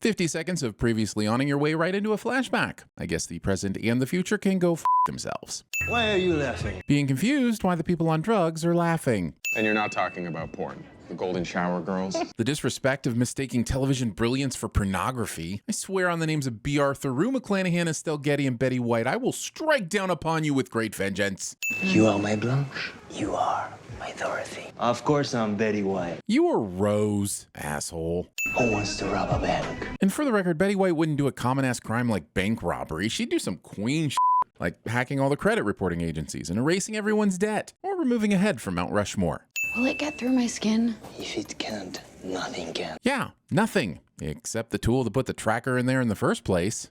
50 seconds of previously owning your way right into a flashback. I guess the present and the future can go f themselves. Why are you laughing? Being confused why the people on drugs are laughing. And you're not talking about porn. The golden shower girls. The disrespect of mistaking television brilliance for pornography. I swear on the names of B. Arthur, Rue McClanahan, Estelle Getty, and Betty White, I will strike down upon you with great vengeance. You are my Blanche. You are my Dorothy. Of course I'm Betty White. You are Rose, asshole. Who wants to rob a bank? And for the record, Betty White wouldn't do a common-ass crime like bank robbery. She'd do some queen shit, like hacking all the credit reporting agencies and erasing everyone's debt, or removing a head from Mount Rushmore. Will it get through my skin? If it can't, nothing can. Yeah, nothing. Except the tool to put the tracker in there in the first place.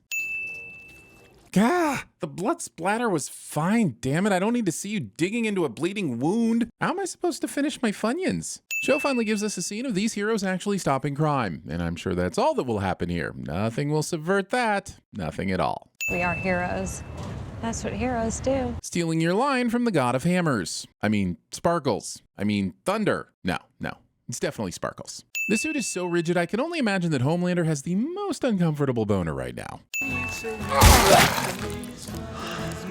Gah! The blood splatter was fine, damn it. I don't need to see you digging into a bleeding wound. How am I supposed to finish my Funyuns? Show finally gives us a scene of these heroes actually stopping crime, and I'm sure that's all that will happen here. Nothing will subvert that. Nothing at all. We are heroes. That's what heroes do. Stealing your line from the god of hammers. I mean, sparkles. I mean, thunder. No. It's definitely sparkles. This suit is so rigid, I can only imagine that Homelander has the most uncomfortable boner right now.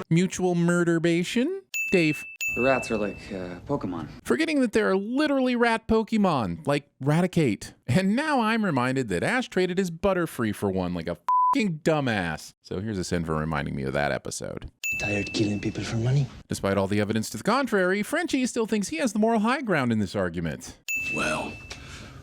Mutual murderbation? Dave. The rats are like Pokemon. Forgetting that there are literally rat Pokemon, like Raticate. And now I'm reminded that Ash traded his Butterfree for one like a f***ing dumbass. So here's a sin for reminding me of that episode. Tired killing people for money? Despite all the evidence to the contrary, Frenchie still thinks he has the moral high ground in this argument. Well,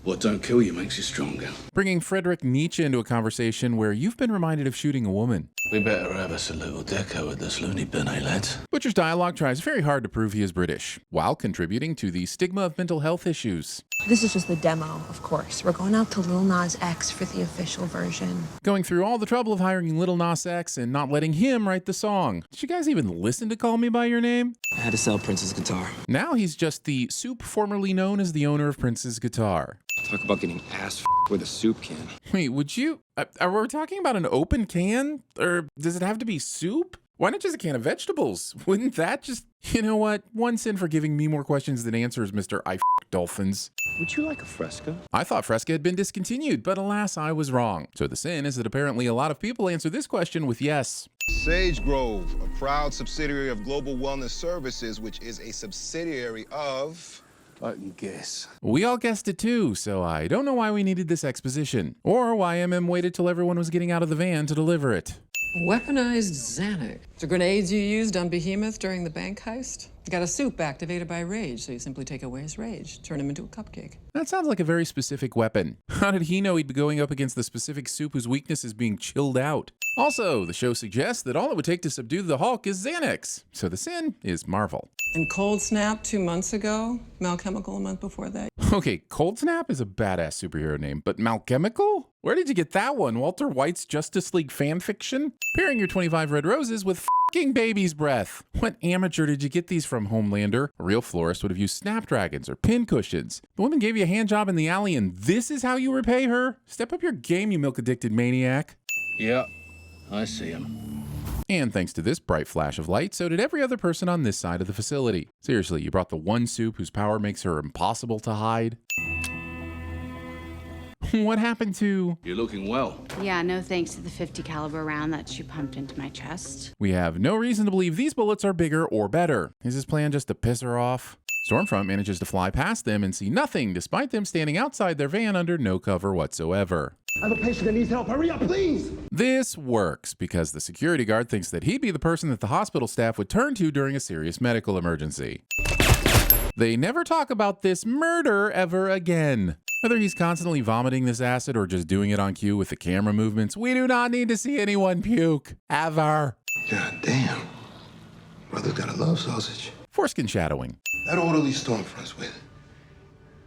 what don't kill you makes you stronger. Bringing Friedrich Nietzsche into a conversation where you've been reminded of shooting a woman. We better have us a little deco at this loony bin, eh, lads? Butcher's dialogue tries very hard to prove he is British, while contributing to the stigma of mental health issues. This is just the demo, of course. We're going out to Lil Nas X for the official version. Going through all the trouble of hiring Lil Nas X and not letting him write the song. Did you guys even listen to Call Me By Your Name? I had to sell Prince's guitar. Now he's just the soup formerly known as the owner of Prince's guitar. Talk about getting ass with a soup can. Wait, would you... are we talking about an open can? Or does it have to be soup? Why not just a can of vegetables? Wouldn't that just... You know what? One sin for giving me more questions than answers, Mr. I f*** dolphins. Would you like a Fresca? I thought Fresca had been discontinued, but alas, I was wrong. So the sin is that apparently a lot of people answer this question with yes. Sage Grove, a proud subsidiary of Global Wellness Services, which is a subsidiary of... I can guess. We all guessed it too, so I don't know why we needed this exposition, or why MM waited till everyone was getting out of the van to deliver it. Weaponized Xanax. The grenades you used on Behemoth during the bank heist? Got a soup activated by rage, so you simply take away his rage, turn him into a cupcake. That sounds like a very specific weapon. How did he know he'd be going up against the specific soup whose weakness is being chilled out? Also, the show suggests that all it would take to subdue the Hulk is Xanax, so the sin is Marvel. And Cold Snap 2 months ago, Malchemical a month before that. Okay, Cold Snap is a badass superhero name, but Malchemical? Where did you get that one? Walter White's Justice League fanfiction? Pairing your 25 red roses with f***ing baby's breath. What amateur did you get these from, Homelander? A real florist would have used snapdragons or pin cushions. The woman gave you a hand job in the alley and this is how you repay her? Step up your game, you milk-addicted maniac. Yeah, I see him. And thanks to this bright flash of light, so did every other person on this side of the facility. Seriously, you brought the one soup whose power makes her impossible to hide? What happened to... You're looking well. Yeah, no thanks to the 50 caliber round that she pumped into my chest. We have no reason to believe these bullets are bigger or better. Is his plan just to piss her off? Stormfront manages to fly past them and see nothing, despite them standing outside their van under no cover whatsoever. I have a patient that needs help. Hurry up, please! This works because the security guard thinks that he'd be the person that the hospital staff would turn to during a serious medical emergency. They never talk about this murder ever again. Whether he's constantly vomiting this acid or just doing it on cue with the camera movements, we do not need to see anyone puke. Ever. God damn. Brother's got a love sausage. Foreskin shadowing. That orderly Stormfront's with.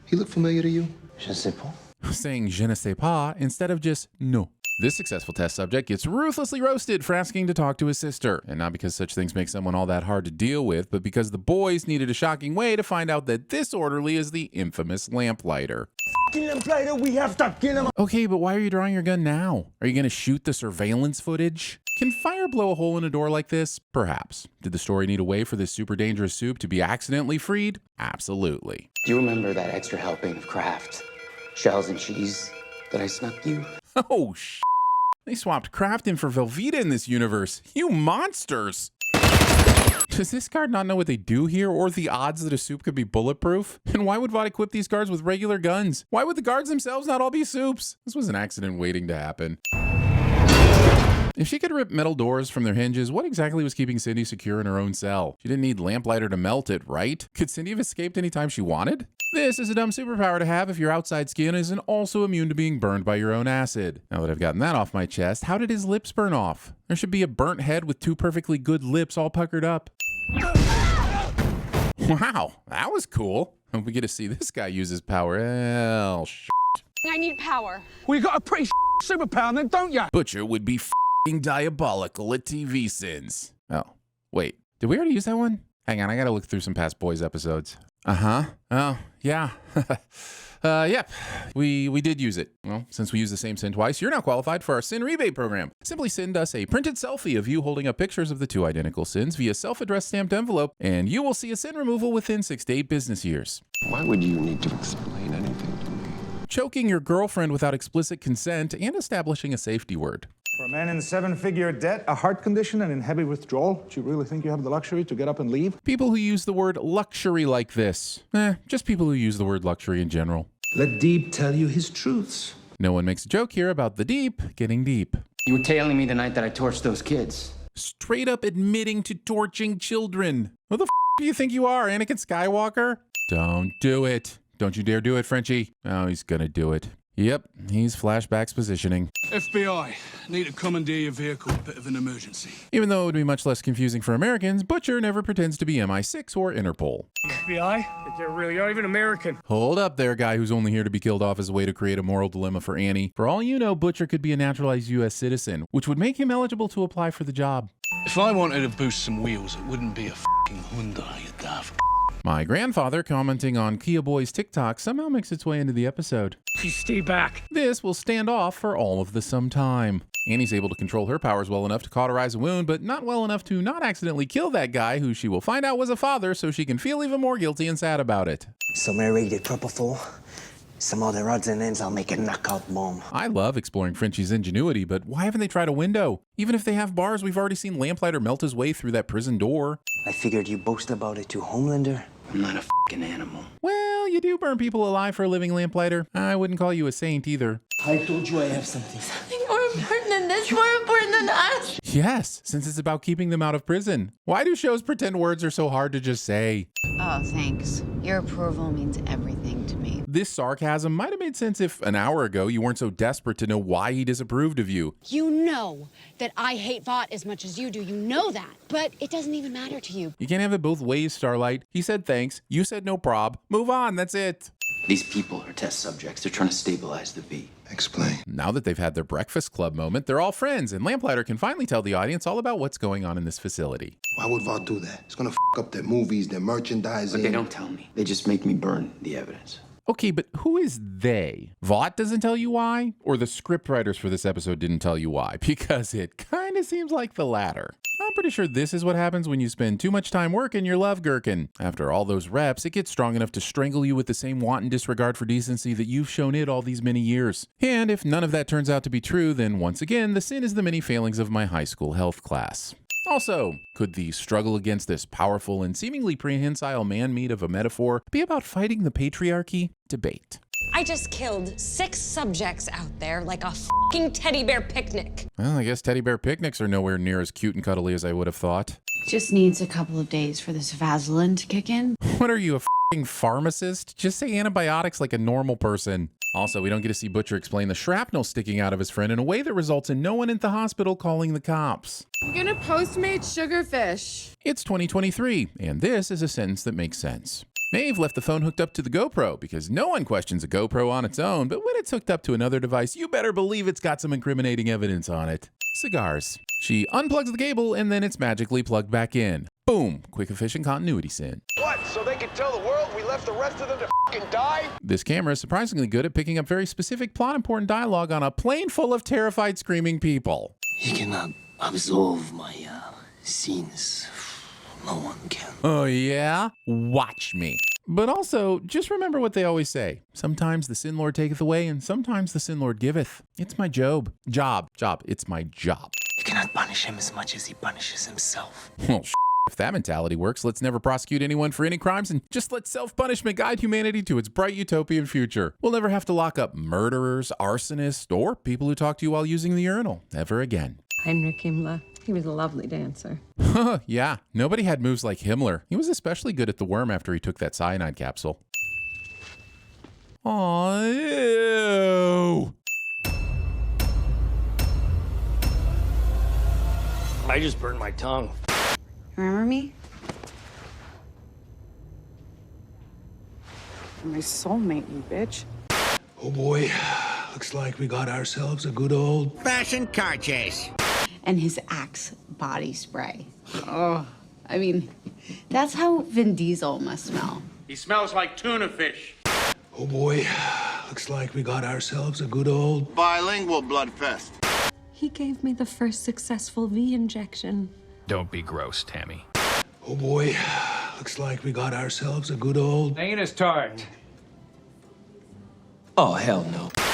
He look familiar to you? Je ne sais pas. Saying je ne sais pas instead of just no. This successful test subject gets ruthlessly roasted for asking to talk to his sister. And not because such things make someone all that hard to deal with, but because the boys needed a shocking way to find out that this orderly is the infamous lamplighter. Lamplighter, we have to kill him. Okay, but why are you drawing your gun now? Are you going to shoot the surveillance footage? Can fire blow a hole in a door like this? Perhaps. Did the story need a way for this super dangerous soup to be accidentally freed? Absolutely. Do you remember that extra helping of Kraft? Shells and cheese that I snuck you? Oh, they swapped Crafton for Velveeta in this universe. You monsters! Does this guard not know what they do here, or the odds that a soup could be bulletproof? And why would Vought equip these guards with regular guns? Why would the guards themselves not all be soups? This was an accident waiting to happen. If she could rip metal doors from their hinges, what exactly was keeping Cindy secure in her own cell? She didn't need lamplighter to melt it, right? Could Cindy have escaped anytime she wanted? This is a dumb superpower to have if your outside skin isn't also immune to being burned by your own acid. Now that I've gotten that off my chest, how did his lips burn off? There should be a burnt head with two perfectly good lips all puckered up. Wow, that was cool. Hope we get to see this guy use his power. Hell, I need power. Well, you got a pretty superpower then, don't you? Butcher would be diabolical at TVSins. Oh, wait. Did we already use that one? Hang on, I gotta look through some past Boys episodes. Uh-huh. Oh, yeah. Yep. We did use it. Well, since we used the same sin twice, you're now qualified for our sin rebate program. Simply send us a printed selfie of you holding up pictures of the two identical sins via self-addressed stamped envelope, and you will see a sin removal within 6 to 8 business years. Why would you need to explain anything to me? Choking your girlfriend without explicit consent and establishing a safety word. For a man in 7-figure debt, a heart condition, and in heavy withdrawal, do you really think you have the luxury to get up and leave? People who use the word luxury like this. Just people who use the word luxury in general. Let Deep tell you his truths. No one makes a joke here about the deep getting deep. You were tailing me the night that I torched those kids. Straight up admitting to torching children. Who the do you think you are, Anakin Skywalker? Don't do it. Don't you dare do it, Frenchie. Oh, he's gonna do it. Yep, he's flashbacks positioning. FBI, need to commandeer your vehicle. Bit of an emergency. Even though it would be much less confusing for Americans, Butcher never pretends to be MI6 or Interpol. FBI? They really are even American. Hold up there, guy who's only here to be killed off as a way to create a moral dilemma for Annie. For all you know, Butcher could be a naturalized U.S. citizen, which would make him eligible to apply for the job. If I wanted to boost some wheels, it wouldn't be a f***ing Hyundai, you daft. My grandfather commenting on Kia Boy's TikTok somehow makes its way into the episode. You stay back. This will stand off for all of the some time. Annie's able to control her powers well enough to cauterize a wound, but not well enough to not accidentally kill that guy who she will find out was a father, so she can feel even more guilty and sad about it. Some aerated propofol, some other odds and ends, I'll make a knockout bomb. I love exploring Frenchie's ingenuity, but why haven't they tried a window? Even if they have bars, we've already seen Lamplighter melt his way through that prison door. I figured you boast about it to Homelander. I'm not a f***ing animal. Well, you do burn people alive for a living, Lamplighter. I wouldn't call you a saint either. I told you I have something. Something more important than this, more important than us. Yes, since it's about keeping them out of prison. Why do shows pretend words are so hard to just say? Oh, thanks. Your approval means everything to me. This sarcasm might have made sense if an hour ago you weren't so desperate to know why he disapproved of you. You know that I hate Vought as much as you do. You know that. But it doesn't even matter to you. You can't have it both ways, Starlight. He said thanks. You said no prob. Move on. That's it. These people are test subjects. They're trying to stabilize the V. Explain. Now that they've had their breakfast club moment, they're all friends, and Lamplighter can finally tell the audience all about what's going on in this facility. Why would Vought do that? It's gonna f up their movies, their merchandising. But they don't tell me. They just make me burn the evidence. Okay, but who is they? Vought doesn't tell you why? Or the scriptwriters for this episode didn't tell you why? Because it kind of seems like the latter. I'm pretty sure this is what happens when you spend too much time working your love gherkin. After all those reps, it gets strong enough to strangle you with the same wanton disregard for decency that you've shown it all these many years. And if none of that turns out to be true, then once again, the sin is the many failings of my high school health class. Also, could the struggle against this powerful and seemingly prehensile man-meat of a metaphor be about fighting the patriarchy? Debate. I just killed 6 subjects out there like a fucking teddy bear picnic. Well, I guess teddy bear picnics are nowhere near as cute and cuddly as I would have thought. Just needs a couple of days for this Vaseline to kick in. What are you, a f***ing pharmacist? Just say antibiotics like a normal person. Also, we don't get to see Butcher explain the shrapnel sticking out of his friend in a way that results in no one at the hospital calling the cops. I'm gonna Postmate sugarfish. It's 2023, and this is a sentence that makes sense. Maeve left the phone hooked up to the GoPro because no one questions a GoPro on its own, but when it's hooked up to another device, you better believe it's got some incriminating evidence on it. Cigars. She unplugs the cable and then it's magically plugged back in. Boom, quick efficient continuity sin. What, so they can tell the world we left the rest of them to f***ing die? This camera is surprisingly good at picking up very specific plot important dialogue on a plane full of terrified screaming people. You cannot absolve my scenes. No one can. Oh yeah? Watch me. But also, just remember what they always say. Sometimes the Sin Lord taketh away, and sometimes the Sin Lord giveth. It's my job. It's my job. You cannot punish him as much as he punishes himself. Well, if that mentality works, let's never prosecute anyone for any crimes and just let self-punishment guide humanity to its bright utopian future. We'll never have to lock up murderers, arsonists, or people who talk to you while using the urinal ever again. Heinrich Himmler. He was a lovely dancer. Yeah, nobody had moves like Himmler. He was especially good at the worm after he took that cyanide capsule. Aw, ew. I just burned my tongue. Remember me? My soulmate, you bitch. Oh boy, looks like we got ourselves a good old Fashioned car chase. And his Axe body spray. Oh, I mean, that's how Vin Diesel must smell. He smells like tuna fish. Oh boy, looks like we got ourselves a good old Bilingual bloodfest. He gave me the first successful V injection. Don't be gross, Tammy. Oh boy, looks like we got ourselves a good old Oh, hell no.